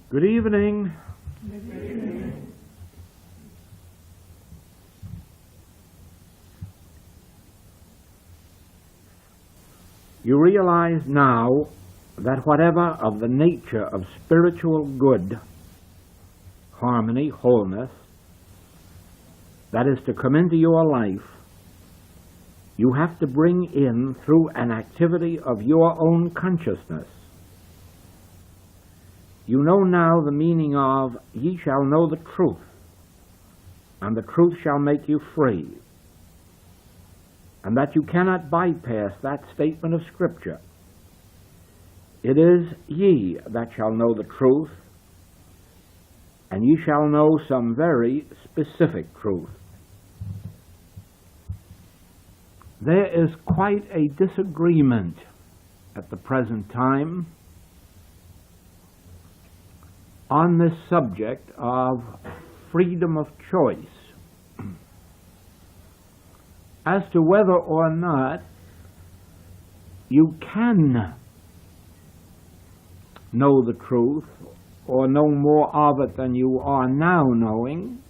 Good evening. Good evening. You realize now that whatever of the nature of spiritual good, harmony, wholeness, that is to come into your life, you have to bring in through an activity of your own consciousness. You know now the meaning of, ye shall know the truth, and the truth shall make you free, and that you cannot bypass that statement of Scripture. It is ye that shall know the truth, and ye shall know some very specific truth. There is quite a disagreement at the present time on this subject of freedom of choice, as to whether or not you can know the truth or know more of it than you are now knowing,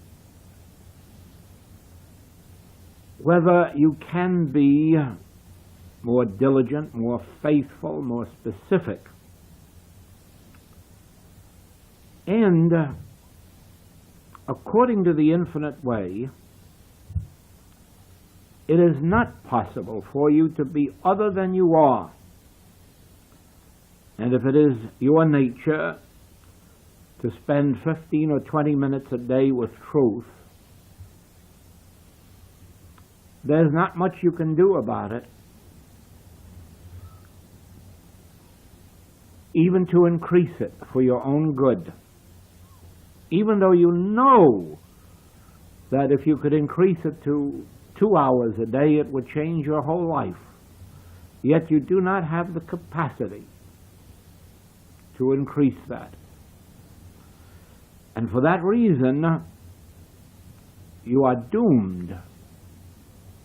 whether you can be more diligent, more faithful, more specific. And according to the infinite way, it is not possible for you to be other than you are. And if it is your nature to spend 15 or 20 minutes a day with truth, there's not much you can do about it, even to increase it for your own good. Even though you know that if you could increase it to 2 hours a day, it would change your whole life. Yet you do not have the capacity to increase that. And for that reason, you are doomed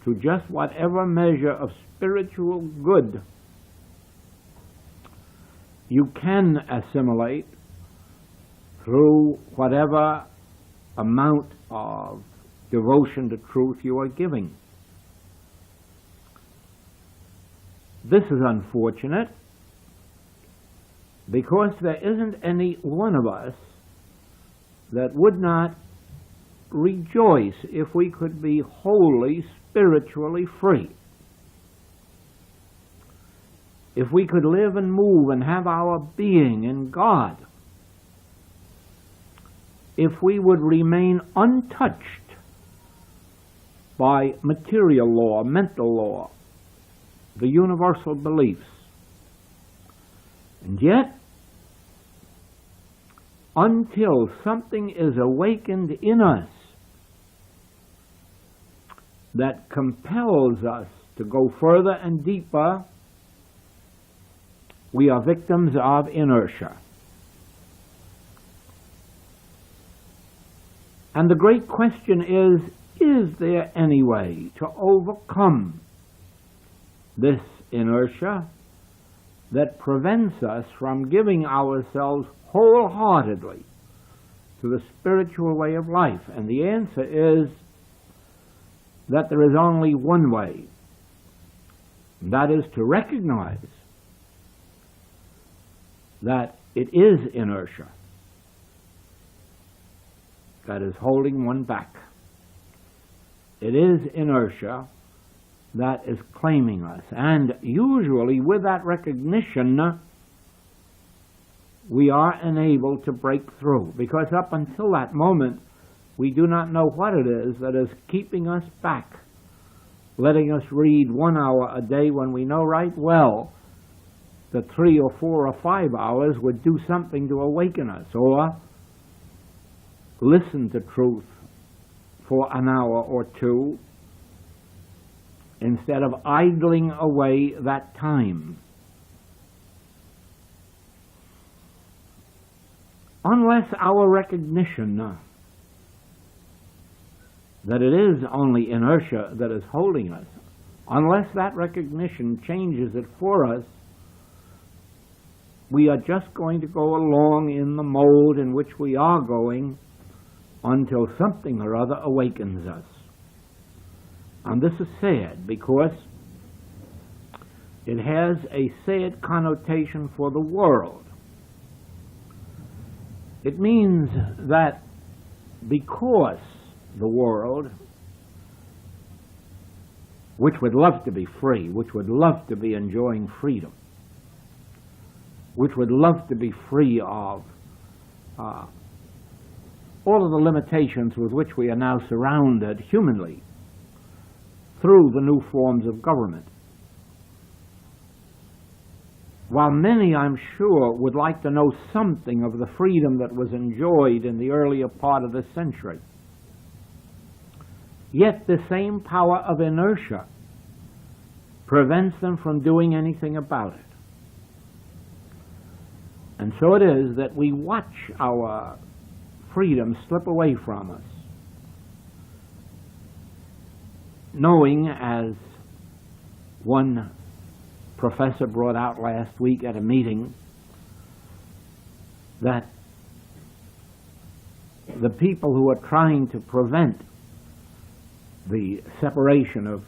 to just whatever measure of spiritual good you can assimilate through whatever amount of devotion to truth you are giving. This is unfortunate because there isn't any one of us that would not rejoice if we could be wholly spiritually free. If we could live and move and have our being in God. If we would remain untouched by material law, mental law, the universal beliefs. And yet, until something is awakened in us that compels us to go further and deeper, we are victims of inertia. And the great question is there any way to overcome this inertia that prevents us from giving ourselves wholeheartedly to the spiritual way of life? And the answer is that there is only one way. And that is to recognize that it is inertia that is holding one back. It is inertia that is claiming us. And usually with that recognition, we are enabled to break through. Because up until that moment, we do not know what it is that is keeping us back, letting us read 1 hour a day when we know right well that 3 or 4 or 5 hours would do something to awaken us, or listen to truth for an hour or two instead of idling away that time. Unless our recognition that it is only inertia that is holding us, unless that recognition changes it for us, we are just going to go along in the mode in which we are going until something or other awakens us. And this is sad because it has a sad connotation for the world. It means that because the world, which would love to be free, which would love to be enjoying freedom, which would love to be free of all of the limitations with which we are now surrounded humanly through the new forms of government. While many, I'm sure, would like to know something of the freedom that was enjoyed in the earlier part of this century, yet the same power of inertia prevents them from doing anything about it. And so it is that we watch our freedom slip away from us, knowing, as one professor brought out last week at a meeting, that the people who are trying to prevent the separation of,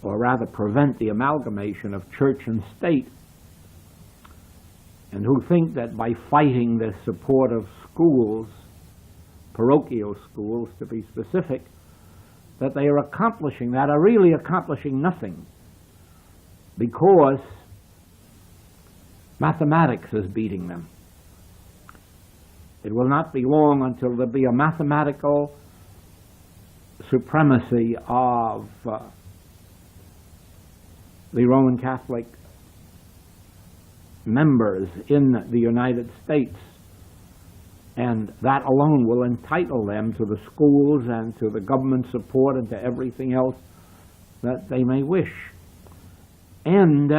or rather prevent the amalgamation of church and state, and who think that by fighting the support of schools, parochial schools to be specific, that they are accomplishing that, are really accomplishing nothing, because mathematics is beating them. It will not be long until there be a mathematical supremacy of the Roman Catholic members in the United States, and that alone will entitle them to the schools and to the government support and to everything else that they may wish. And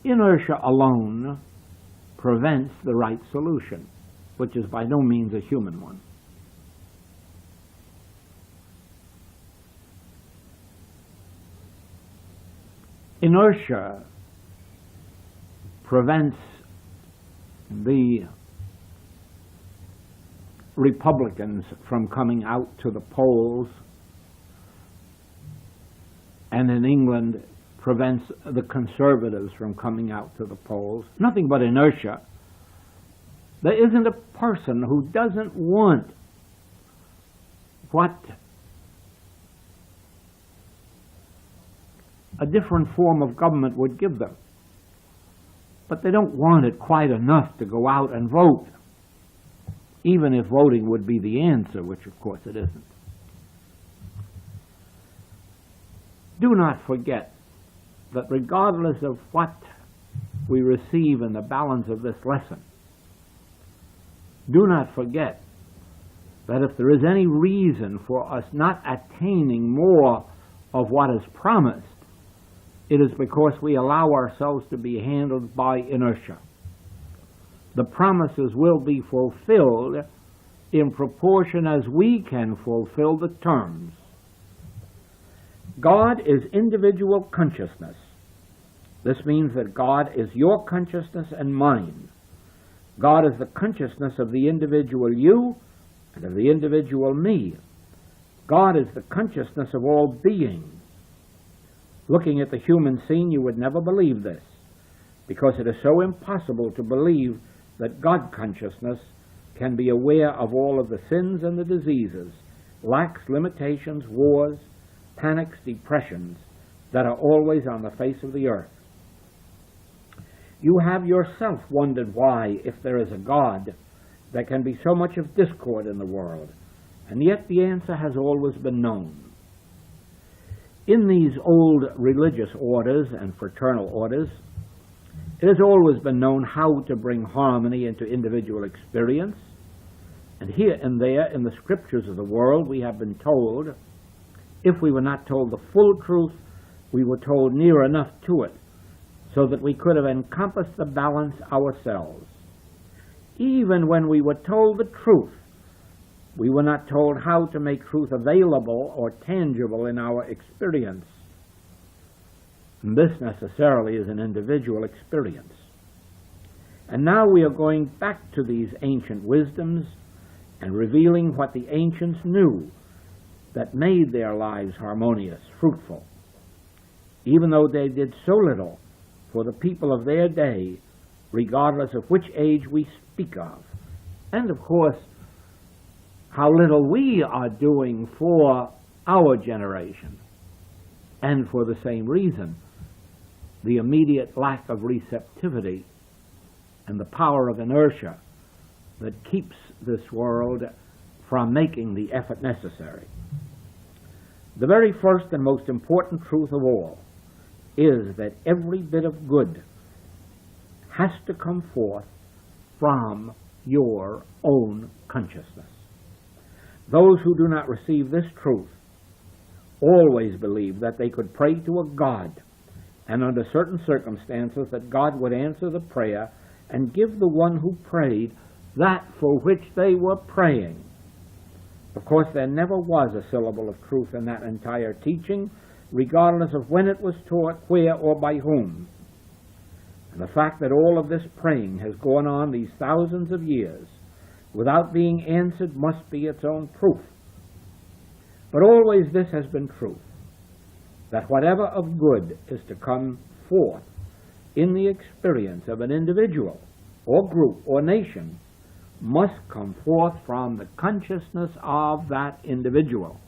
inertia alone prevents the right solution, which is by no means a human one. Inertia prevents the Republicans from coming out to the polls, and in England prevents the conservatives from coming out to the polls. Nothing but inertia. There isn't a person who doesn't want what a different form of government would give them. But they don't want it quite enough to go out and vote, even if voting would be the answer, which of course it isn't. Do not forget that regardless of what we receive in the balance of this lesson, do not forget that if there is any reason for us not attaining more of what is promised, it is because we allow ourselves to be handled by inertia. The promises will be fulfilled in proportion as we can fulfill the terms. God is individual consciousness. This means that God is your consciousness and mine. God is the consciousness of the individual you and of the individual me. God is the consciousness of all beings. Looking at the human scene, you would never believe this, because it is so impossible to believe that God consciousness can be aware of all of the sins and the diseases, lacks, limitations, wars, panics, depressions that are always on the face of the earth. You have yourself wondered why, if there is a God, there can be so much of discord in the world, and yet the answer has always been known. In these old religious orders and fraternal orders, it has always been known how to bring harmony into individual experience, and here and there in the scriptures of the world we have been told, if we were not told the full truth, we were told near enough to it, so that we could have encompassed the balance ourselves. Even when we were told the truth, we were not told how to make truth available or tangible in our experience. And this necessarily is an individual experience. And now we are going back to these ancient wisdoms and revealing what the ancients knew that made their lives harmonious, fruitful, even though they did so little for the people of their day, regardless of which age we speak of. And of course, how little we are doing for our generation. And for the same reason, the immediate lack of receptivity and the power of inertia that keeps this world from making the effort necessary. The very first and most important truth of all is that every bit of good has to come forth from your own consciousness. Those who do not receive this truth always believe that they could pray to a God, and under certain circumstances that God would answer the prayer and give the one who prayed that for which they were praying. Of course, there never was a syllable of truth in that entire teaching, regardless of when it was taught, where, or by whom. And the fact that all of this praying has gone on these thousands of years without being answered must be its own proof. But always this has been true, that whatever of good is to come forth in the experience of an individual or group or nation must come forth from the consciousness of that individual.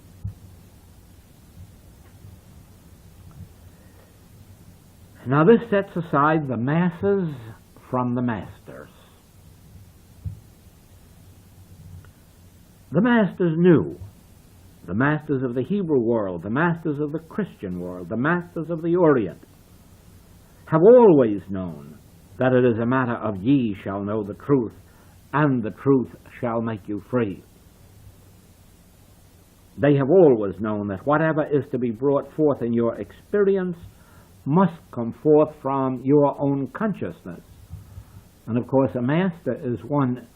Now this sets aside the masses from the masters. The masters knew. The masters of the Hebrew world, the masters of the Christian world, the masters of the Orient have always known that it is a matter of ye shall know the truth, and the truth shall make you free. They have always known that whatever is to be brought forth in your experience must come forth from your own consciousness. And of course, a master is one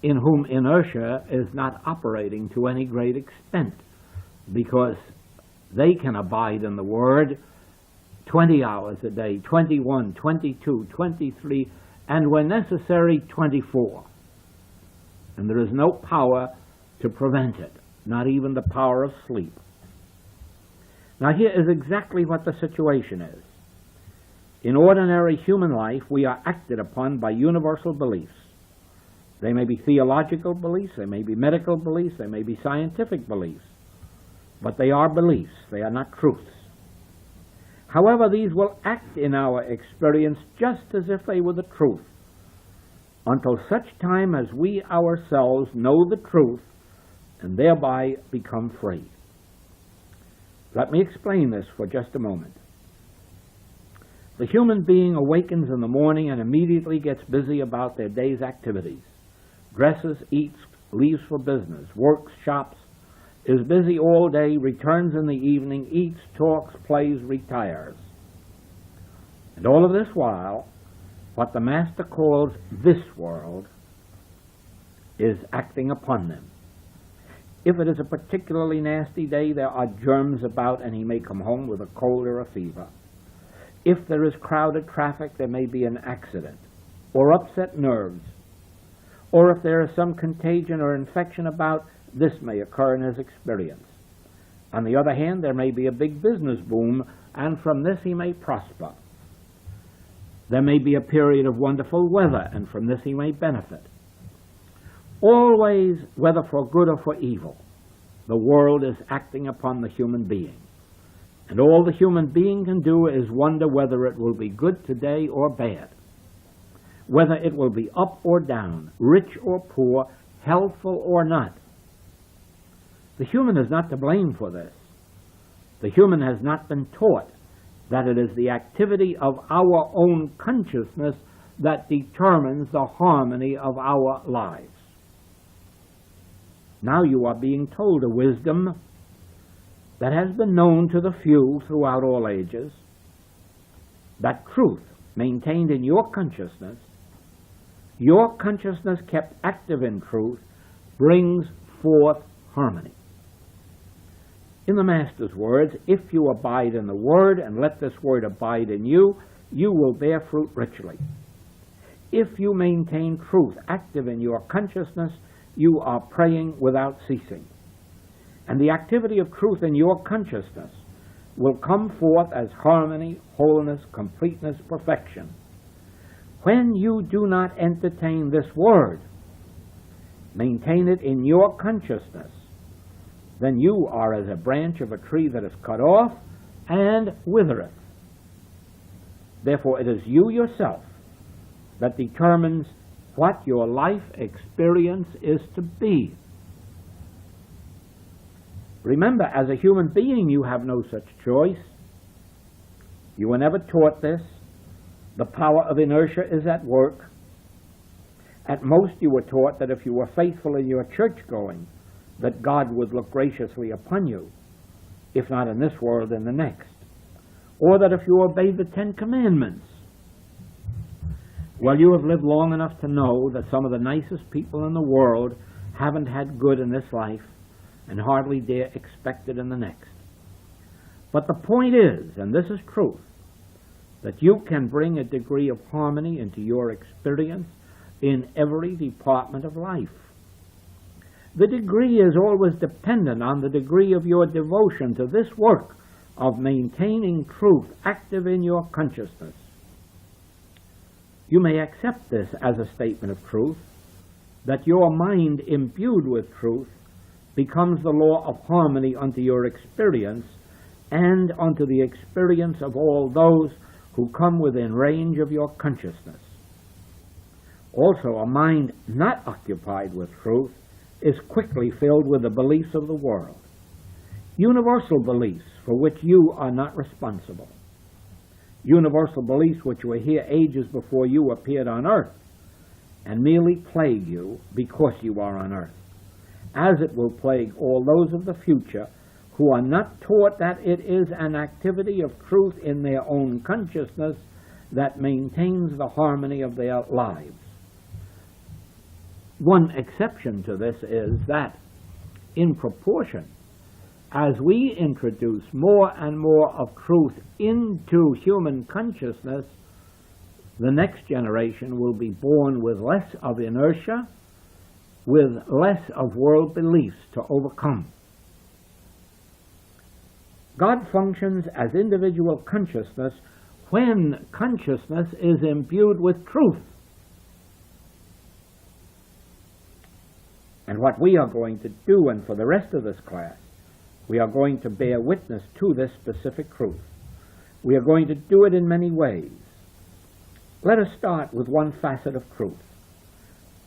in whom inertia is not operating to any great extent, because they can abide in the Word 20 hours a day, 21, 22, 23, and when necessary, 24. And there is no power to prevent it, not even the power of sleep. Now here is exactly what the situation is. In ordinary human life, we are acted upon by universal beliefs. They may be theological beliefs, they may be medical beliefs, they may be scientific beliefs, but they are beliefs, they are not truths. However, these will act in our experience just as if they were the truth, until such time as we ourselves know the truth and thereby become free. Let me explain this for just a moment. The human being awakens in the morning and immediately gets busy about their day's activities. Dresses, eats, leaves for business, works, shops, is busy all day, returns in the evening, eats, talks, plays, retires. And all of this while, what the Master calls this world is acting upon them. If it is a particularly nasty day, there are germs about and he may come home with a cold or a fever. If there is crowded traffic, there may be an accident or upset nerves. Or if there is some contagion or infection about, this may occur in his experience. On the other hand, there may be a big business boom, and from this he may prosper. There may be a period of wonderful weather, and from this he may benefit. Always, whether for good or for evil, the world is acting upon the human being. And all the human being can do is wonder whether it will be good today or bad, whether it will be up or down, rich or poor, healthful or not. The human is not to blame for this. The human has not been taught that it is the activity of our own consciousness that determines the harmony of our lives. Now you are being told a wisdom that has been known to the few throughout all ages, that truth maintained in your consciousness kept active in truth, brings forth harmony. In the Master's words, if you abide in the Word and let this Word abide in you, you will bear fruit richly. If you maintain truth active in your consciousness, you are praying without ceasing. And the activity of truth in your consciousness will come forth as harmony, wholeness, completeness, perfection. When you do not entertain this Word, maintain it in your consciousness, then you are as a branch of a tree that is cut off and withereth. Therefore it is you yourself that determines what your life experience is to be. Remember, as a human being, you have no such choice. You were never taught this. The power of inertia is at work. At most, you were taught that if you were faithful in your church-going, that God would look graciously upon you, if not in this world, in the next. Or that if you obeyed the 10 Commandments. Well, you have lived long enough to know that some of the nicest people in the world haven't had good in this life and hardly dare expect it in the next. But the point is, and this is truth, that you can bring a degree of harmony into your experience in every department of life. The degree is always dependent on the degree of your devotion to this work of maintaining truth active in your consciousness. You may accept this as a statement of truth, that your mind imbued with truth becomes the law of harmony unto your experience and unto the experience of all those who come within range of your consciousness. Also, a mind not occupied with truth is quickly filled with the beliefs of the world, universal beliefs for which you are not responsible, universal beliefs which were here ages before you appeared on earth and merely plague you because you are on earth, as it will plague all those of the future who are not taught that it is an activity of truth in their own consciousness that maintains the harmony of their lives. One exception to this is that, in proportion as we introduce more and more of truth into human consciousness, the next generation will be born with less of inertia, with less of world beliefs to overcome. God functions as individual consciousness when consciousness is imbued with truth. And what we are going to do, and for the rest of this class, we are going to bear witness to this specific truth. We are going to do it in many ways. Let us start with one facet of truth.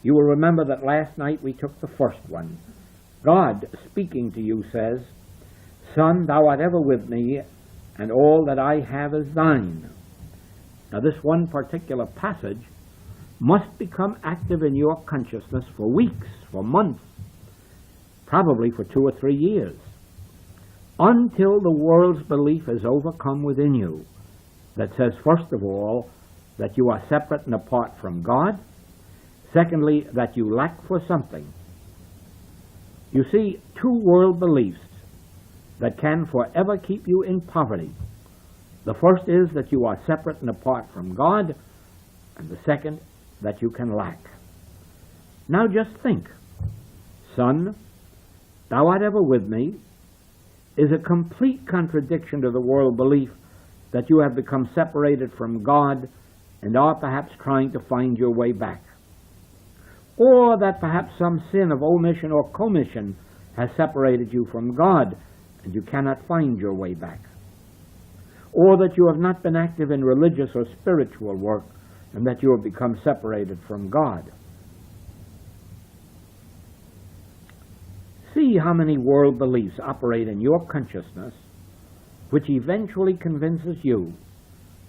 You will remember that last night we took the first one. God, speaking to you, says, "Son, thou art ever with me, and all that I have is thine." Now this one particular passage must become active in your consciousness for weeks, for months, probably for 2 or 3 years, until the world's belief is overcome within you, that says, first of all, that you are separate and apart from God, secondly, that you lack for something. You see, 2 world beliefs that can forever keep you in poverty. The first is that you are separate and apart from God, and the second, that you can lack. Now just think, "Son, thou art ever with me," is a complete contradiction to the world belief that you have become separated from God and are perhaps trying to find your way back, or that perhaps some sin of omission or commission has separated you from God and you cannot find your way back, or that you have not been active in religious or spiritual work and that you have become separated from God. See how many world beliefs operate in your consciousness, which eventually convinces you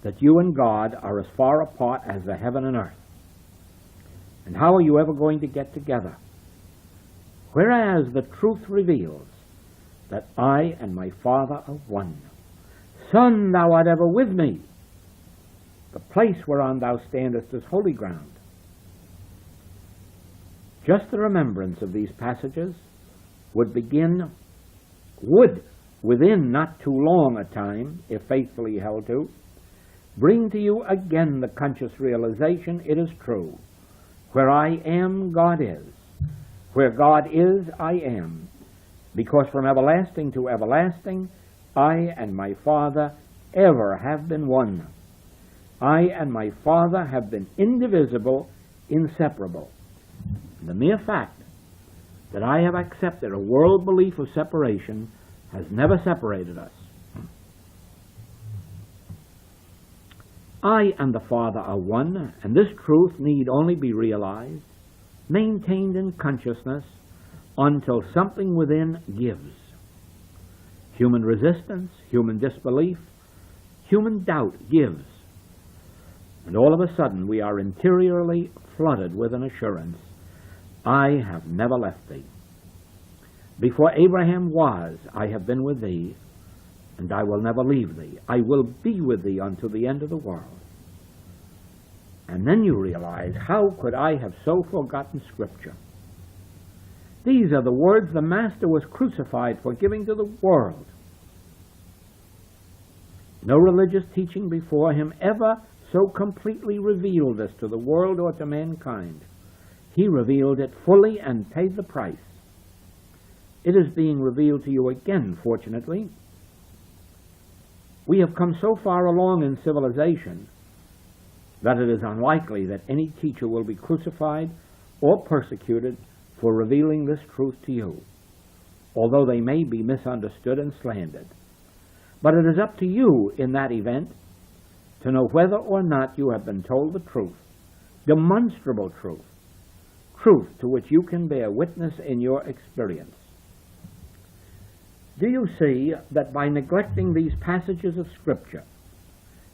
that you and God are as far apart as the heaven and earth. And how are you ever going to get together? Whereas the truth reveals that I and my Father are one. "Son, thou art ever with me." The place whereon thou standest is holy ground. Just the remembrance of these passages would within not too long a time, if faithfully held to, bring to you again the conscious realization it is true. Where I am, God is. Where God is, I am. Because from everlasting to everlasting, I and my Father ever have been one. I and my Father have been indivisible, inseparable. The mere fact that I have accepted a world belief of separation has never separated us. I and the Father are one, and this truth need only be realized, maintained in consciousness, until something within gives. Human resistance, human disbelief, human doubt gives. And all of a sudden we are interiorly flooded with an assurance, I have never left thee. Before Abraham was, I have been with thee, and I will never leave thee. I will be with thee unto the end of the world. And then you realize, how could I have so forgotten Scripture? These are the words the Master was crucified for giving to the world. No religious teaching before him ever so completely revealed this to the world or to mankind. He revealed it fully and paid the price. It is being revealed to you again, fortunately. We have come so far along in civilization that it is unlikely that any teacher will be crucified or persecuted for revealing this truth to you, although they may be misunderstood and slandered. But it is up to you in that event to know whether or not you have been told the truth, demonstrable truth, truth to which you can bear witness in your experience. Do you see that by neglecting these passages of Scripture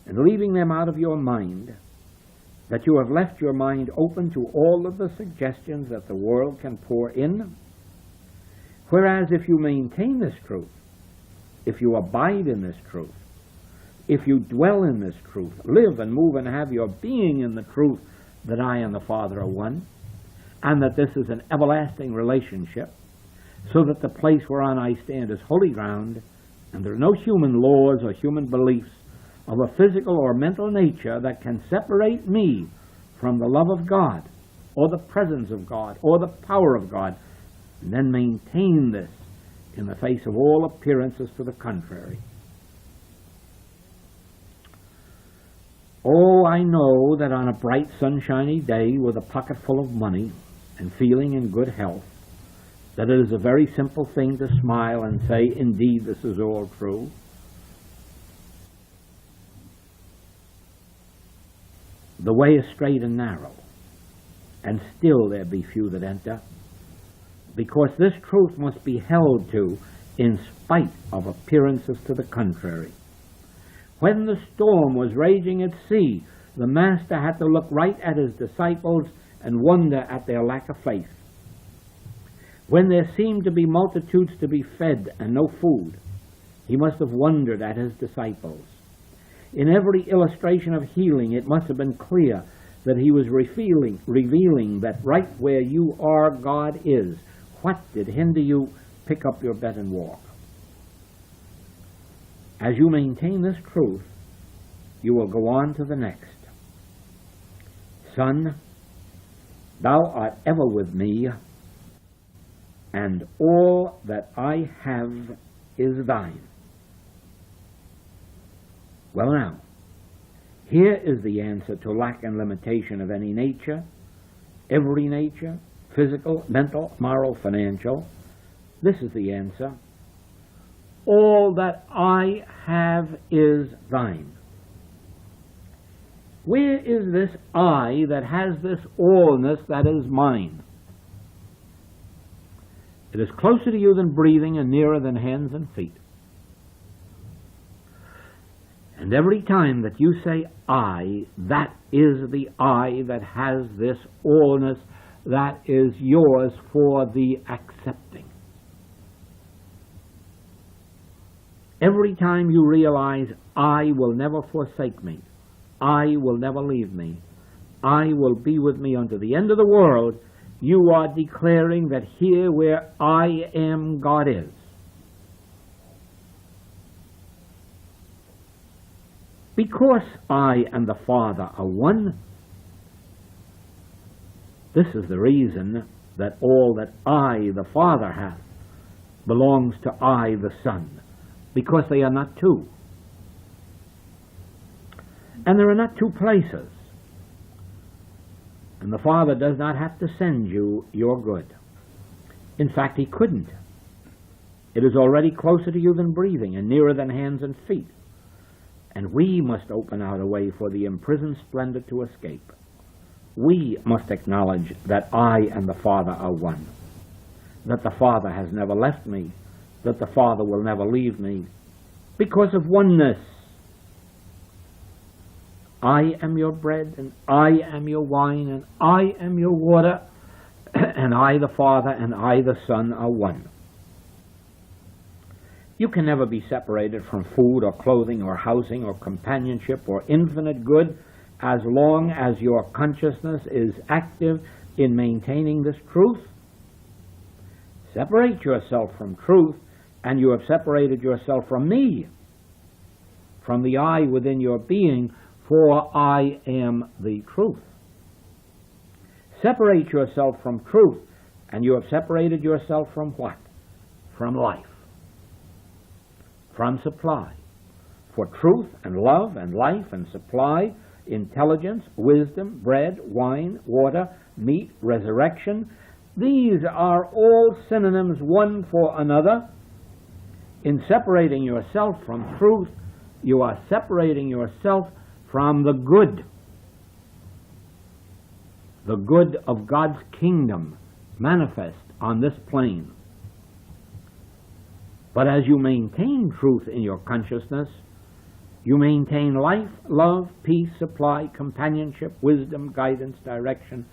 and leaving them out of your mind, that you have left your mind open to all of the suggestions that the world can pour in? Whereas if you maintain this truth, if you abide in this truth, if you dwell in this truth, live and move and have your being in the truth that I and the Father are one, and that this is an everlasting relationship, so that the place whereon I stand is holy ground, and there are no human laws or human beliefs of a physical or mental nature that can separate me from the love of God, or the presence of God, or the power of God, and then maintain this in the face of all appearances to the contrary. Oh, I know that on a bright, sunshiny day with a pocket full of money and feeling in good health, that it is a very simple thing to smile and say, indeed, this is all true. The way is straight and narrow, and still there be few that enter, because this truth must be held to in spite of appearances to the contrary. When the storm was raging at sea, the Master had to look right at his disciples and wonder at their lack of faith. When there seemed to be multitudes to be fed and no food, he must have wondered at his disciples. In every illustration of healing, it must have been clear that he was revealing that right where you are, God is. What did hinder you? Pick up your bed and walk. As you maintain this truth, you will go on to the next. Son, thou art ever with me, and all that I have is thine. Well now, here is the answer to lack and limitation of any nature, every nature, physical, mental, moral, financial. This is the answer. All that I have is thine. Where is this I that has this allness that is mine? It is closer to you than breathing and nearer than hands and feet. And every time that you say I, that is the I that has this allness that is yours for the accepting. Every time you realize I will never forsake me, I will never leave me, I will be with me unto the end of the world, you are declaring that here where I am, God is. Because I and the Father are one, this is the reason that all that I, the Father, hath belongs to I, the Son, because they are not two. And there are not two places. And the Father does not have to send you your good. In fact, He couldn't. It is already closer to you than breathing and nearer than hands and feet. And we must open out a way for the imprisoned splendor to escape. We must acknowledge that I and the Father are one, that the Father has never left me, that the Father will never leave me, because of oneness. I am your bread, and I am your wine, and I am your water, and I, the Father, and I, the Son, are one. You can never be separated from food or clothing or housing or companionship or infinite good as long as your consciousness is active in maintaining this truth. Separate yourself from truth, and you have separated yourself from me, from the I within your being, for I am the truth. Separate yourself from truth, and you have separated yourself from what? From life, from supply. For truth and love and life and supply, intelligence, wisdom, bread, wine, water, meat, resurrection, these are all synonyms one for another. In separating yourself from truth, you are separating yourself from the good of God's kingdom manifest on this plane. But as you maintain truth in your consciousness, you maintain life, love, peace, supply, companionship, wisdom, guidance, direction,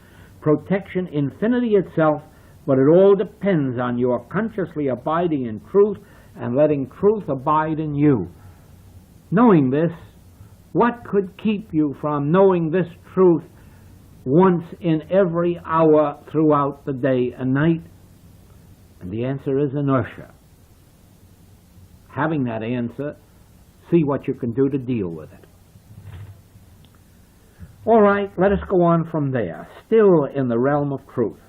protection, infinity itself, but it all depends on your consciously abiding in truth and letting truth abide in you. Knowing this, what could keep you from knowing this truth once in every hour throughout the day and night? And the answer is inertia. Having that answer, see what you can do to deal with it. All right, let us go on from there, still in the realm of truth.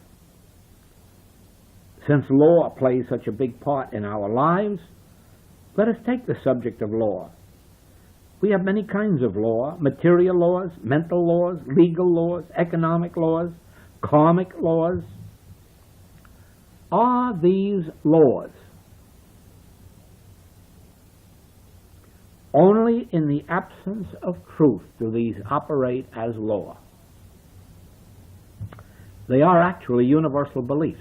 Since law plays such a big part in our lives, let us take the subject of law. We have many kinds of law: material laws, mental laws, legal laws, economic laws, karmic laws. Are these laws only in the absence of truth do these operate as law? They are actually universal beliefs.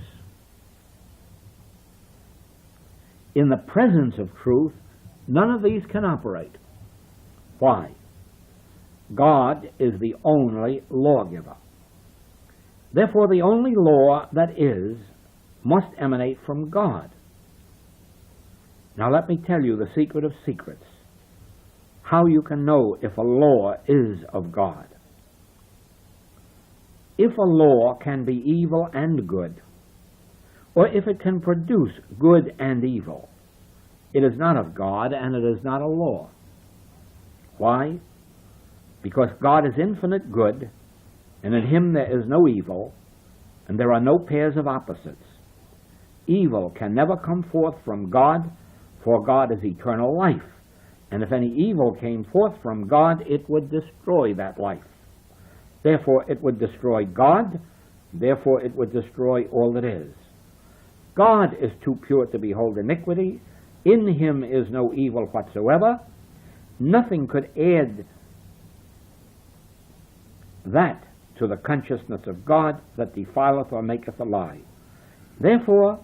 In the presence of truth, none of these can operate. Why? God is the only lawgiver. Therefore, the only law that is must emanate from God. Now let me tell you the secret of secrets, how you can know if a law is of God. If a law can be evil and good, or if it can produce good and evil, it is not of God and it is not a law. Why? Because God is infinite good, and in Him there is no evil, and there are no pairs of opposites. Evil can never come forth from God, for God is eternal life, and if any evil came forth from God, it would destroy that life. Therefore it would destroy God, therefore it would destroy all that is. God is too pure to behold iniquity, in Him is no evil whatsoever. Nothing could add that to the consciousness of God that defileth or maketh a lie. Therefore,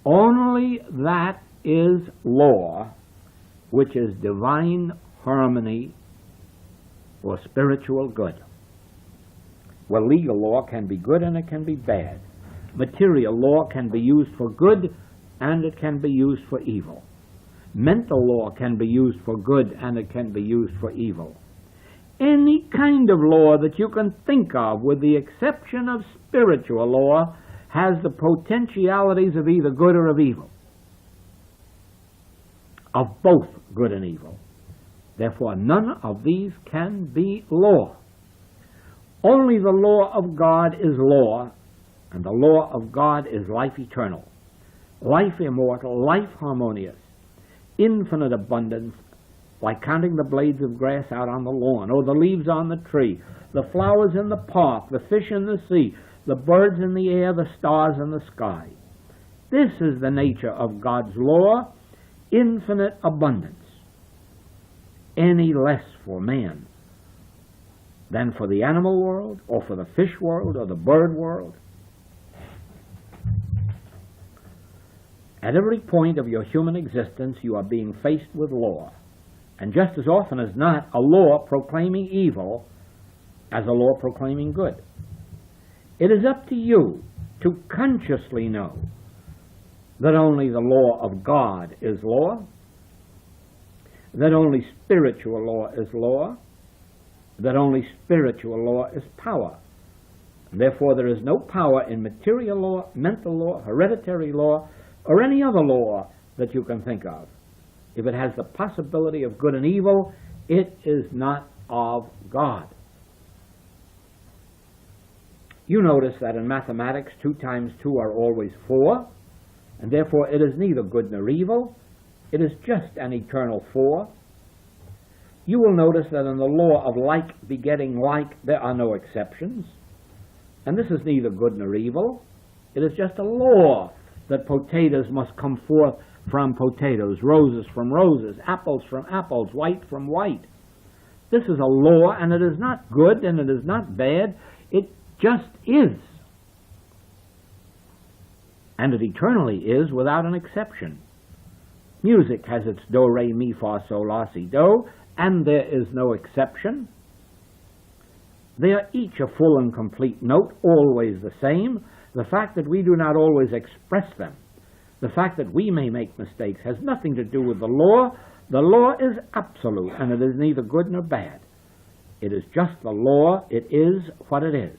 only that is law which is divine harmony or spiritual good. Well, legal law can be good and it can be bad. Material law can be used for good and it can be used for evil. Mental law can be used for good and it can be used for evil. Any kind of law that you can think of, with the exception of spiritual law, has the potentialities of either good or of evil, of both good and evil. Therefore, none of these can be law. Only the law of God is law, and the law of God is life eternal, life immortal, life harmonious, infinite abundance, like counting the blades of grass out on the lawn, or the leaves on the tree, the flowers in the park, the fish in the sea, the birds in the air, the stars in the sky. This is the nature of God's law, infinite abundance. Any less for man than for the animal world, or for the fish world, or the bird world. At every point of your human existence, you are being faced with law, and just as often as not, a law proclaiming evil as a law proclaiming good. It is up to you to consciously know that only the law of God is law, that only spiritual law is law, that only spiritual law is power. And therefore, there is no power in material law, mental law, hereditary law, or any other law that you can think of. If it has the possibility of good and evil, it is not of God. You notice that in mathematics, 2 times 2 are always 4, and therefore it is neither good nor evil. It is just an eternal 4. You will notice that in the law of like begetting like, there are no exceptions. And this is neither good nor evil. It is just a law that potatoes must come forth from potatoes, roses from roses, apples from apples, white from white. This is a law, and it is not good and it is not bad. It just is. And it eternally is without an exception. Music has its do, re, mi, fa, sol, la, si, do, and there is no exception. They are each a full and complete note, always the same. The fact that we do not always express them, the fact that we may make mistakes, has nothing to do with the law. The law is absolute, and it is neither good nor bad. It is just the law. It is what it is.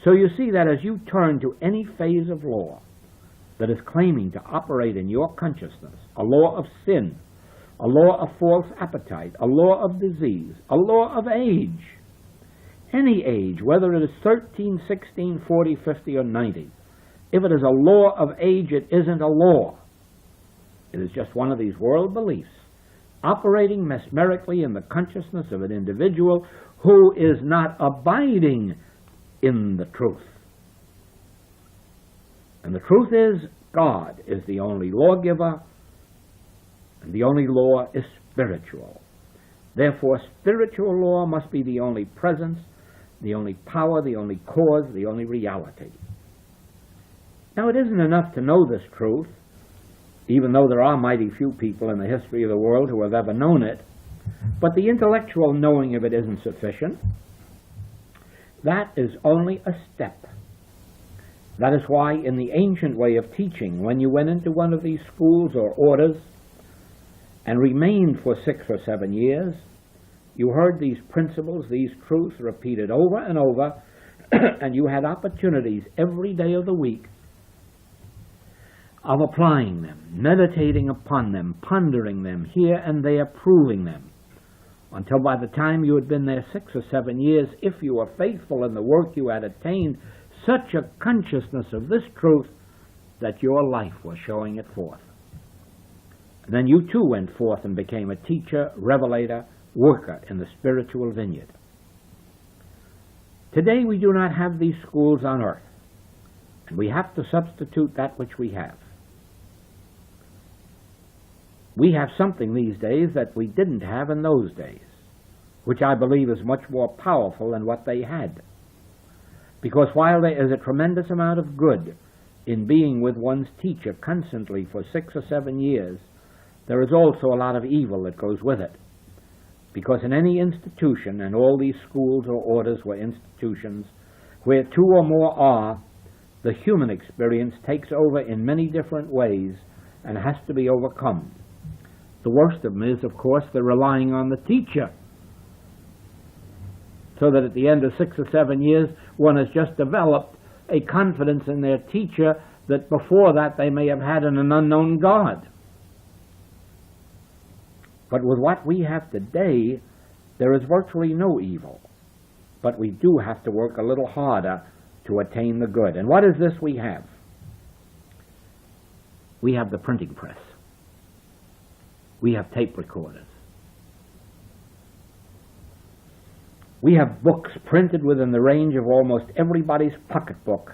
So you see that as you turn to any phase of law that is claiming to operate in your consciousness, a law of sin, a law of false appetite, a law of disease, a law of age, any age, whether it is 13, 16, 40, 50, or 90, if it is a law of age, it isn't a law. It is just one of these world beliefs operating mesmerically in the consciousness of an individual who is not abiding in the truth. And the truth is, God is the only lawgiver, and the only law is spiritual. Therefore, spiritual law must be the only presence, the only power, the only cause, the only reality. Now, it isn't enough to know this truth, even though there are mighty few people in the history of the world who have ever known it, but the intellectual knowing of it isn't sufficient. That is only a step. That is why in the ancient way of teaching, when you went into one of these schools or orders and remained for 6 or 7 years, you heard these principles, these truths repeated over and over, and you had opportunities every day of the week of applying them, meditating upon them, pondering them, here and there proving them, until by the time you had been there 6 or 7 years, if you were faithful in the work, you had attained such a consciousness of this truth that your life was showing it forth. And then you too went forth and became a teacher, revelator, worker in the spiritual vineyard. Today we do not have these schools on earth, and we have to substitute that which we have. We have something these days that we didn't have in those days, which I believe is much more powerful than what they had. Because while there is a tremendous amount of good in being with one's teacher constantly for 6 or 7 years, there is also a lot of evil that goes with it. Because in any institution, and all these schools or orders were institutions, where 2 or more are, the human experience takes over in many different ways and has to be overcome. The worst of them is, of course, they're relying on the teacher. So that at the end of 6 or 7 years, one has just developed a confidence in their teacher that before that they may have had in an unknown God. But with what we have today, there is virtually no evil. But we do have to work a little harder to attain the good. And what is this we have? We have the printing press. We have tape recorders. We have books printed within the range of almost everybody's pocketbook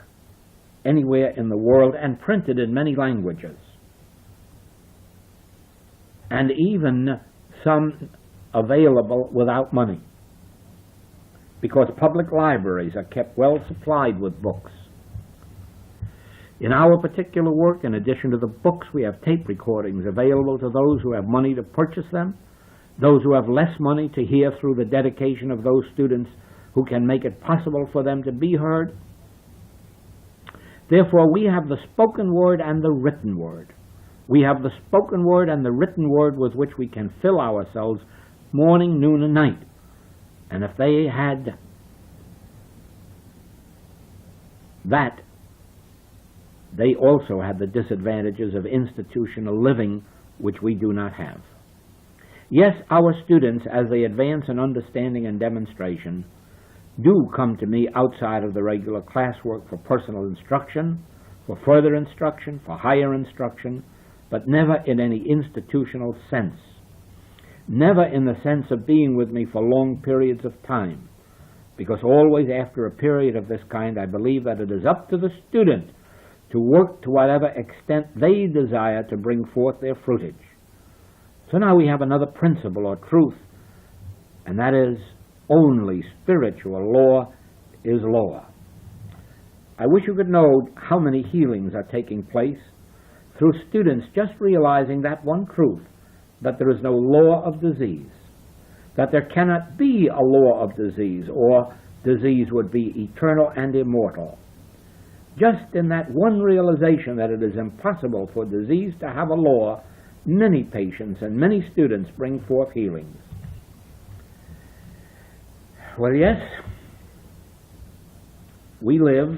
anywhere in the world, and printed in many languages. And even some available without money, because public libraries are kept well supplied with books. In our particular work, in addition to the books, we have tape recordings available to those who have money to purchase them, those who have less money to hear through the dedication of those students who can make it possible for them to be heard. Therefore, we have the spoken word and the written word. We have the spoken word and the written word with which we can fill ourselves morning, noon, and night. And if they had that, they also had the disadvantages of institutional living, which we do not have. Yes, our students, as they advance in understanding and demonstration, do come to me outside of the regular classwork for personal instruction, for further instruction, for higher instruction, but never in any institutional sense. Never in the sense of being with me for long periods of time, because always after a period of this kind, I believe that it is up to the student to work to whatever extent they desire to bring forth their fruitage. So now we have another principle or truth, and that is only spiritual law is law. I wish you could know how many healings are taking place through students just realizing that one truth, that there is no law of disease, that there cannot be a law of disease, or disease would be eternal and immortal. Just in that one realization that it is impossible for disease to have a law, many patients and many students bring forth healings. Well, yes, we live,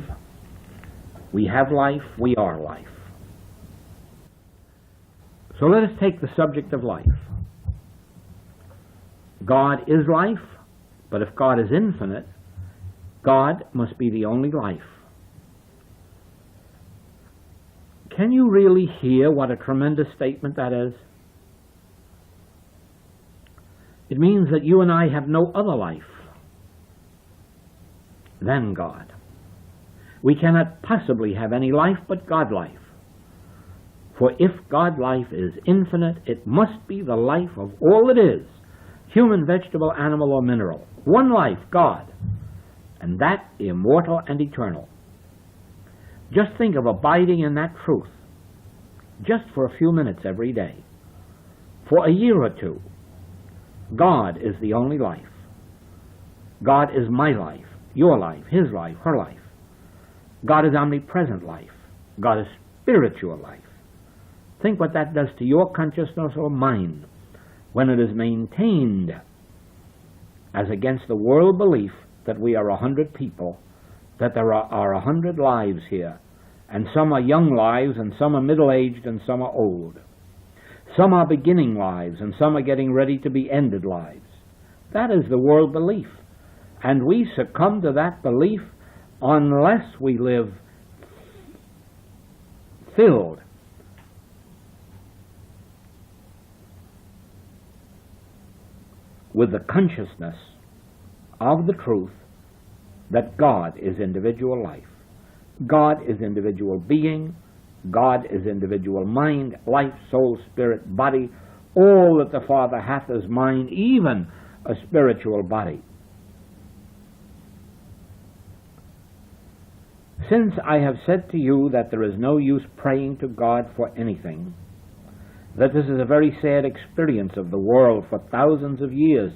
we have life, we are life. So let us take the subject of life. God is life, but if God is infinite, God must be the only life. Can you really hear what a tremendous statement that is? It means that you and I have no other life than God. We cannot possibly have any life but God life. For if God life is infinite, it must be the life of all that is, human, vegetable, animal, or mineral. One life, God, and that immortal and eternal. Just think of abiding in that truth, just for a few minutes every day, for a year or two. God is the only life. God is my life, your life, his life, her life. God is omnipresent life. God is spiritual life. Think what that does to your consciousness or mine when it is maintained as against the world belief that we are 100 people, that there are 100 lives here, and some are young lives, and some are middle-aged, and some are old. Some are beginning lives, and some are getting ready to be ended lives. That is the world belief, and we succumb to that belief unless we live filled with the consciousness of the truth that God is individual life. God is individual being. God is individual mind, life, soul, spirit, body. All that the Father hath is mine, even a spiritual body. Since I have said to you that there is no use praying to God for anything, that this is a very sad experience of the world for thousands of years,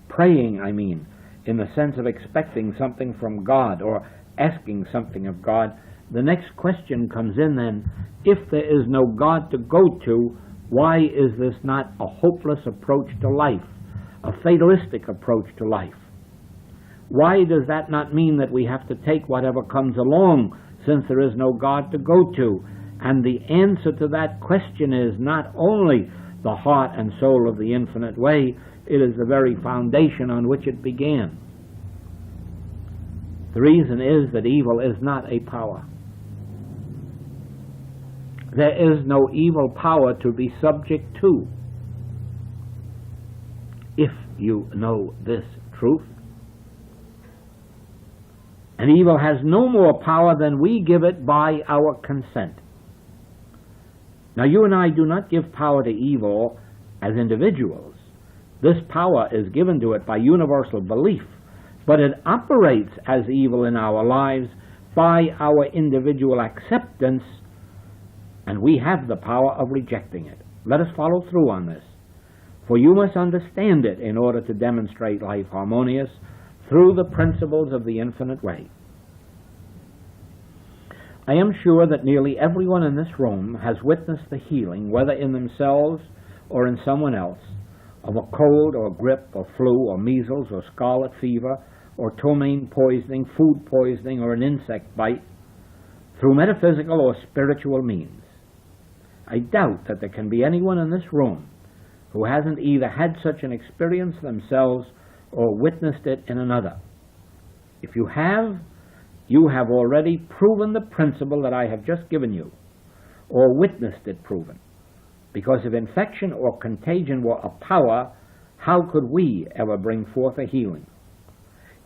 praying, in the sense of expecting something from God or asking something of God, the next question comes in then, if there is no God to go to, why is this not a hopeless approach to life, a fatalistic approach to life? Why does that not mean that we have to take whatever comes along, since there is no God to go to? And the answer to that question is not only the heart and soul of the infinite way. It is the very foundation on which it began. The reason is that evil is not a power. There is no evil power to be subject to. If you know this truth, and evil has no more power than we give it by our consent. Now, you and I do not give power to evil as individuals. This power is given to it by universal belief, but it operates as evil in our lives by our individual acceptance, and we have the power of rejecting it. Let us follow through on this, for you must understand it in order to demonstrate life harmonious through the principles of the infinite way. I am sure that nearly everyone in this room has witnessed the healing, whether in themselves or in someone else, of a cold or grip or flu or measles or scarlet fever or ptomaine poisoning, food poisoning, or an insect bite through metaphysical or spiritual means. I doubt that there can be anyone in this room who hasn't either had such an experience themselves or witnessed it in another. If you have already proven the principle that I have just given you, or witnessed it proven. Because if infection or contagion were a power, how could we ever bring forth a healing?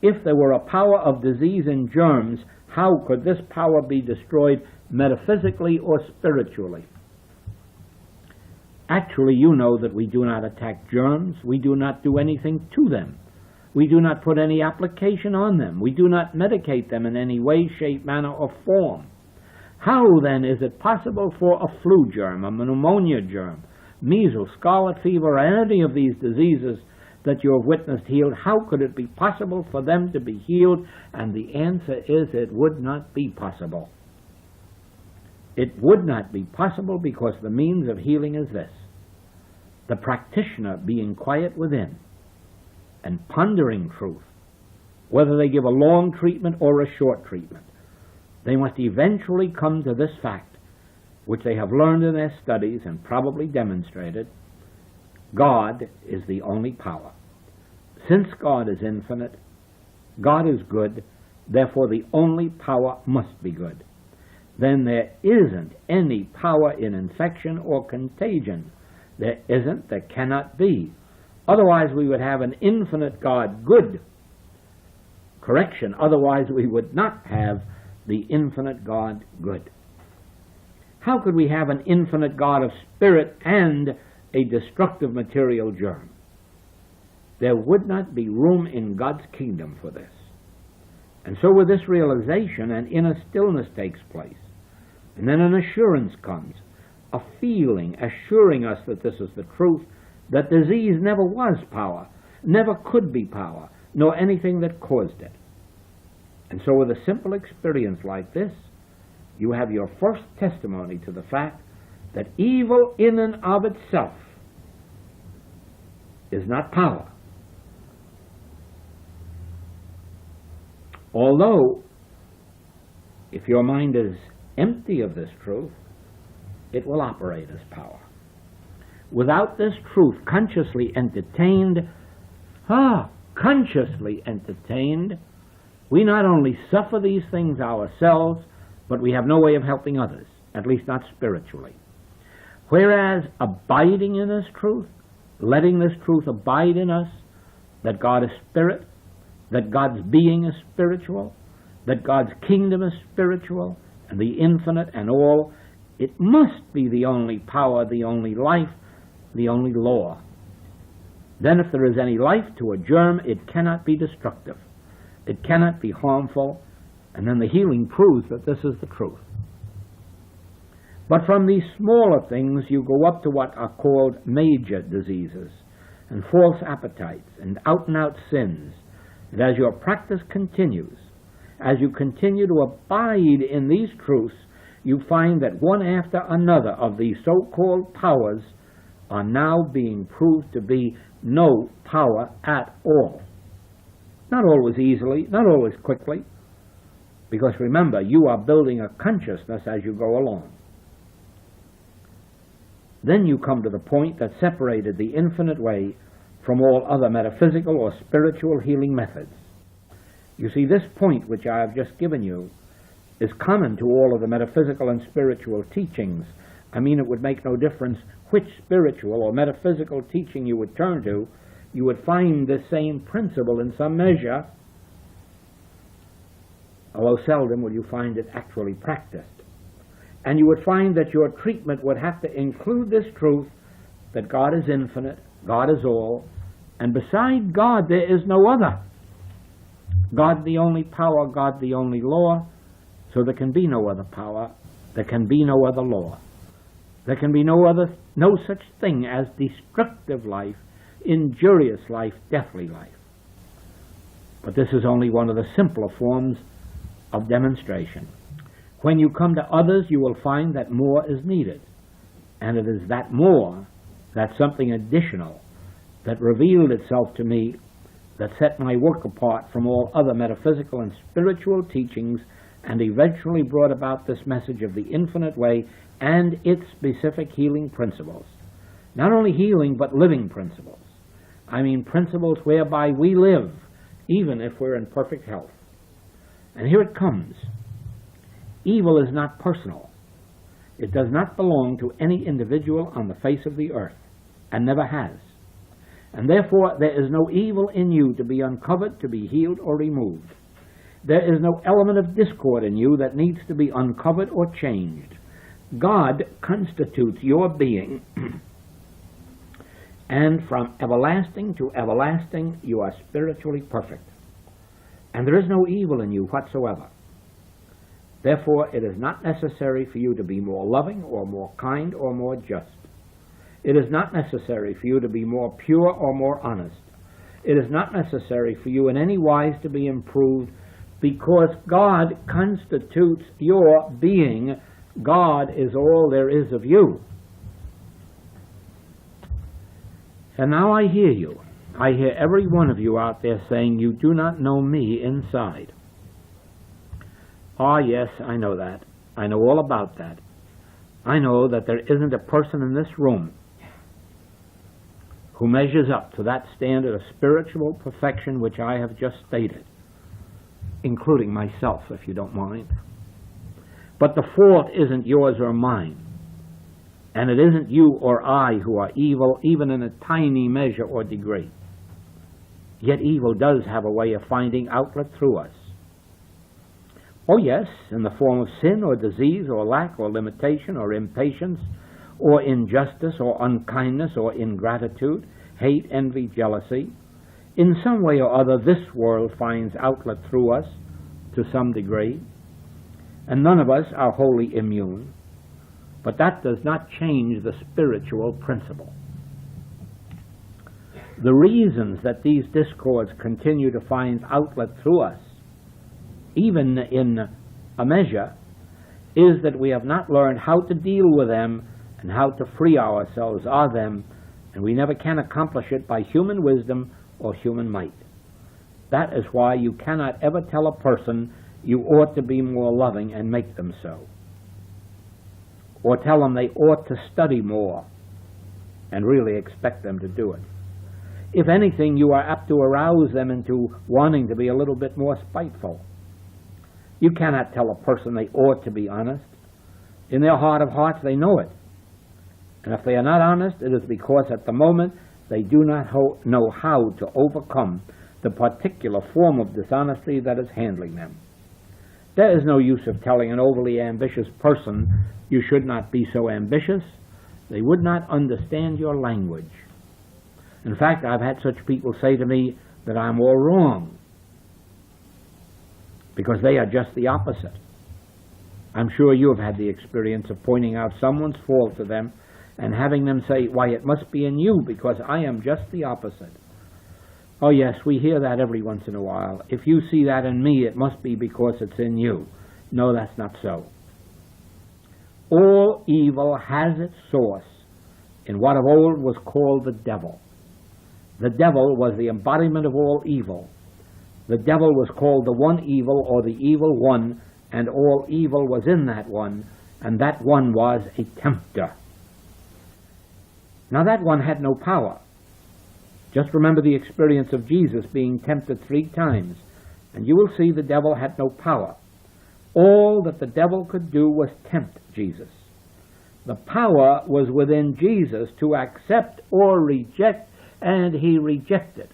If there were a power of disease and germs, how could this power be destroyed metaphysically or spiritually? Actually, you know that we do not attack germs. We do not do anything to them. We do not put any application on them. We do not medicate them in any way, shape, manner, or form. How, then, is it possible for a flu germ, a pneumonia germ, measles, scarlet fever, or any of these diseases that you have witnessed healed, how could it be possible for them to be healed? And the answer is it would not be possible. It would not be possible because the means of healing is this: the practitioner being quiet within and pondering truth, whether they give a long treatment or a short treatment. They must eventually come to this fact, which they have learned in their studies and probably demonstrated: God is the only power. Since God is infinite, God is good, therefore the only power must be good. Then there isn't any power in infection or contagion. There isn't, there cannot be. Otherwise we would have an infinite God good. Correction, otherwise we would not have the infinite God good. How could we have an infinite God of spirit and a destructive material germ? There would not be room in God's kingdom for this. And so with this realization, an inner stillness takes place. And then an assurance comes, a feeling assuring us that this is the truth, that disease never was power, never could be power, nor anything that caused it. And so with a simple experience like this, you have your first testimony to the fact that evil in and of itself is not power. Although, if your mind is empty of this truth, it will operate as power. Without this truth consciously entertained, we not only suffer these things ourselves, but we have no way of helping others, at least not spiritually. Whereas abiding in this truth, letting this truth abide in us, that God is spirit, that God's being is spiritual, that God's kingdom is spiritual, and the infinite and all, it must be the only power, the only life, the only law. Then if there is any life to a germ, it cannot be destructive. It cannot be harmful, and then the healing proves that this is the truth. But from these smaller things you go up to what are called major diseases, and false appetites, and out-and-out sins. And as your practice continues, as you continue to abide in these truths, you find that one after another of these so-called powers are now being proved to be no power at all. Not always easily, not always quickly, because remember, you are building a consciousness as you go along. then you come to the point that separated the infinite way from all other metaphysical or spiritual healing methods. You see, this point which I have just given you is common to all of the metaphysical and spiritual teachings. I mean, it would make no difference which spiritual or metaphysical teaching you would turn to, you would find this same principle in some measure, although seldom will you find it actually practiced. And you would find that your treatment would have to include this truth that God is infinite, God is all, and beside God there is no other. God the only power, God the only law, so there can be no other power, there can be no other law. There can be no such thing as destructive life, injurious life, deathly life. But this is only one of the simpler forms of demonstration. When you come to others, you will find that more is needed. And it is that more, that something additional, that revealed itself to me, that set my work apart from all other metaphysical and spiritual teachings, and eventually brought about this message of the infinite way and its specific healing principles. Not only healing, but living principles. I mean principles whereby we live, even if we're in perfect health. And here it comes. Evil is not personal. It does not belong to any individual on the face of the earth, and never has. And therefore there is no evil in you to be uncovered, to be healed or removed. There is no element of discord in you that needs to be uncovered or changed. God constitutes your being, and from everlasting to everlasting you are spiritually perfect. And there is no evil in you whatsoever. Therefore, it is not necessary for you to be more loving or more kind or more just. It is not necessary for you to be more pure or more honest. It is not necessary for you in any wise to be improved, because God constitutes your being. God is all there is of you. And now I hear you. I hear every one of you out there saying, you do not know me inside. Ah, yes, I know that. I know all about that. I know that there isn't a person in this room who measures up to that standard of spiritual perfection which I have just stated, including myself, if you don't mind. But the fault isn't yours or mine, and it isn't you or I who are evil, even in a tiny measure or degree. Yet evil does have a way of finding outlet through us. Oh yes, in the form of sin or disease or lack or limitation or impatience or injustice or unkindness or ingratitude, hate, envy, jealousy. In some way or other, this world finds outlet through us to some degree, and none of us are wholly immune. But that does not change the spiritual principle. The reasons that these discords continue to find outlet through us, even in a measure, is that we have not learned how to deal with them and how to free ourselves of them, and we never can accomplish it by human wisdom or human might. That is why you cannot ever tell a person you ought to be more loving and make them so, or tell them they ought to study more and really expect them to do it. If anything, you are apt to arouse them into wanting to be a little bit more spiteful. You cannot tell a person they ought to be honest. In their heart of hearts, they know it. And if they are not honest, it is because at the moment they do not know how to overcome the particular form of dishonesty that is handling them. There is no use of telling an overly ambitious person you should not be so ambitious. They would not understand your language. In fact, I've had such people say to me that I'm all wrong, because they are just the opposite. I'm sure you have had the experience of pointing out someone's fault to them and having them say, why, it must be in you, because I am just the opposite. Oh yes, we hear that every once in a while. If you see that in me, it must be because it's in you. No, that's not so. All evil has its source in what of old was called the devil. The devil was the embodiment of all evil. The devil was called the one evil, or the evil one, and all evil was in that one, and that one was a tempter. Now that one had no power. Just remember the experience of Jesus being tempted 3 times, and you will see the devil had no power. All that the devil could do was tempt Jesus. The power was within Jesus to accept or reject, and he rejected.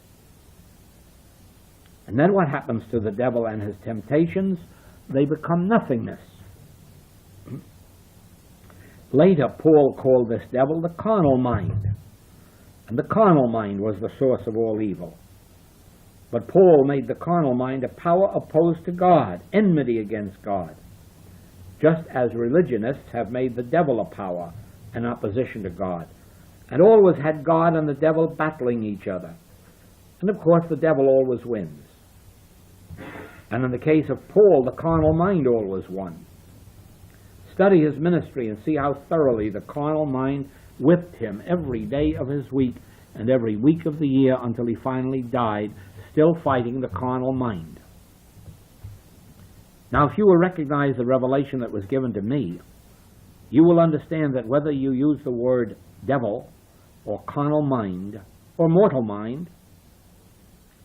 And then what happens to the devil and his temptations? They become nothingness. Later, Paul called this devil the carnal mind. And the carnal mind was the source of all evil. But Paul made the carnal mind a power opposed to God, enmity against God, just as religionists have made the devil a power in opposition to God, and always had God and the devil battling each other. And of course the devil always wins. And in the case of Paul, the carnal mind always won. Study his ministry and see how thoroughly the carnal mind whipped him every day of his week and every week of the year until he finally died, still fighting the carnal mind. Now, if you will recognize the revelation that was given to me, you will understand that whether you use the word devil or carnal mind or mortal mind,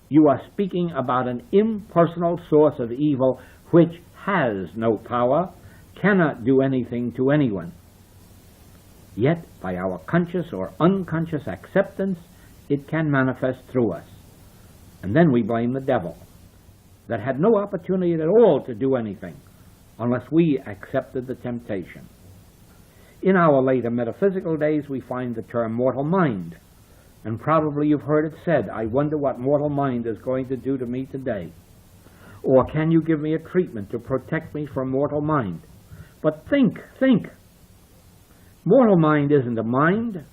you are speaking about an impersonal source of evil which has no power, cannot do anything to anyone. Yet, by our conscious or unconscious acceptance, it can manifest through us. And then we blame the devil, that had no opportunity at all to do anything unless we accepted the temptation. In our later metaphysical days, we find the term mortal mind. And probably you've heard it said, I wonder what mortal mind is going to do to me today. Or can you give me a treatment to protect me from mortal mind? But think. Mortal mind isn't a mind.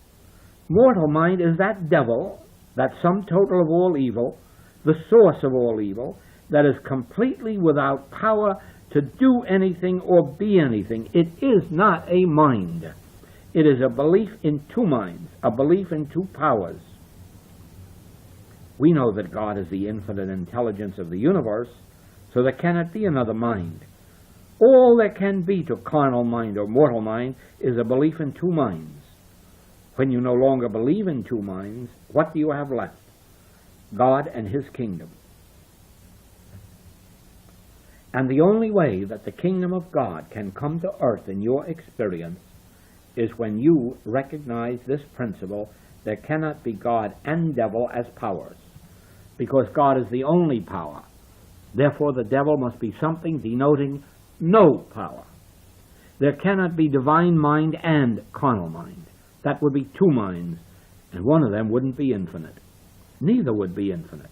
Mortal mind is that devil, that sum total of all evil, the source of all evil, that is completely without power to do anything or be anything. It is not a mind. It is a belief in 2 minds, a belief in 2 powers. We know that God is the infinite intelligence of the universe, so there cannot be another mind. All there can be to carnal mind or mortal mind is a belief in 2 minds. When you no longer believe in 2 minds, what do you have left? God and his kingdom. And the only way that the kingdom of God can come to earth in your experience is when you recognize this principle: there cannot be God and devil as powers, because God is the only power. Therefore the devil must be something denoting no power. There cannot be divine mind and carnal mind. That would be 2 minds, and one of them wouldn't be infinite. Neither would be infinite.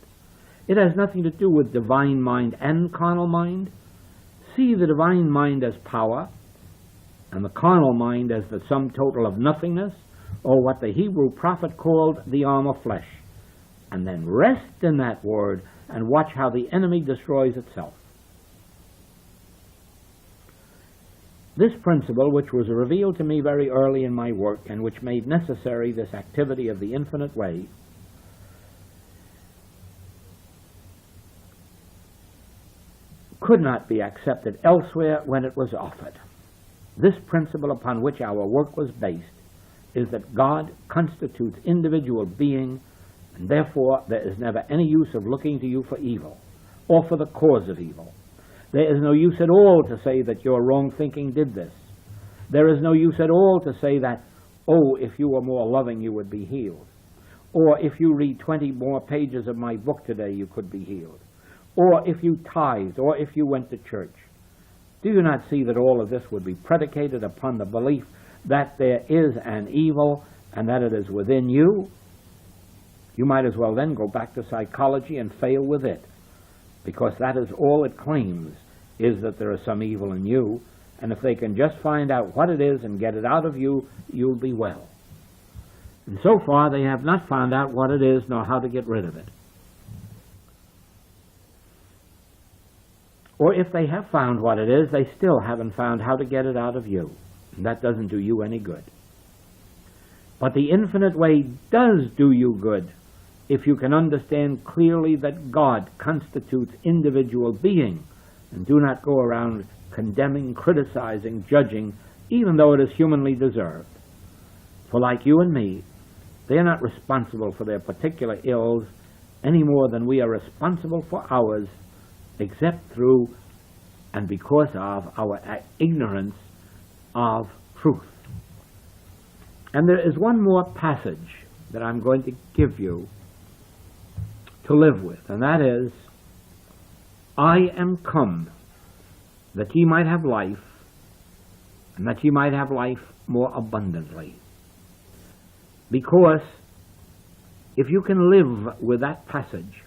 It has nothing to do with divine mind and carnal mind. See the divine mind as power, and the carnal mind as the sum total of nothingness, or what the Hebrew prophet called the arm of flesh. And then rest in that word and watch how the enemy destroys itself. This principle, which was revealed to me very early in my work and which made necessary this activity of the infinite way, could not be accepted elsewhere when it was offered. This principle upon which our work was based is that God constitutes individual being, and therefore there is never any use of looking to you for evil or for the cause of evil. There is no use at all to say that your wrong thinking did this. There is no use at all to say that, oh, if you were more loving, you would be healed. Or if you read 20 more pages of my book today, you could be healed. Or if you tithed, or if you went to church. Do you not see that all of this would be predicated upon the belief that there is an evil and that it is within you? You might as well then go back to psychology and fail with it, because that is all it claims, is that there is some evil in you, and if they can just find out what it is and get it out of you, you'll be well. And so far they have not found out what it is nor how to get rid of it. Or if they have found what it is, they still haven't found how to get it out of you. And that doesn't do you any good. But the infinite way does do you good if you can understand clearly that God constitutes individual being, and do not go around condemning, criticizing, judging, even though it is humanly deserved. For like you and me, They are not responsible for their particular ills any more than we are responsible for ours, except through and because of our ignorance of truth. And there is one more passage that I'm going to give you to live with, and that is, I am come that ye might have life, and that ye might have life more abundantly. Because if you can live with that passage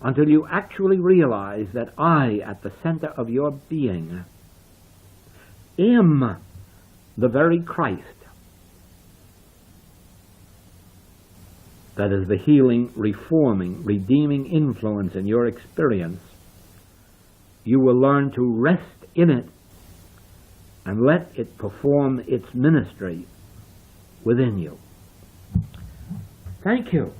until you actually realize that I, at the center of your being, am the very Christ that is the healing, reforming, redeeming influence in your experience, you will learn to rest in it and let it perform its ministry within you. Thank you.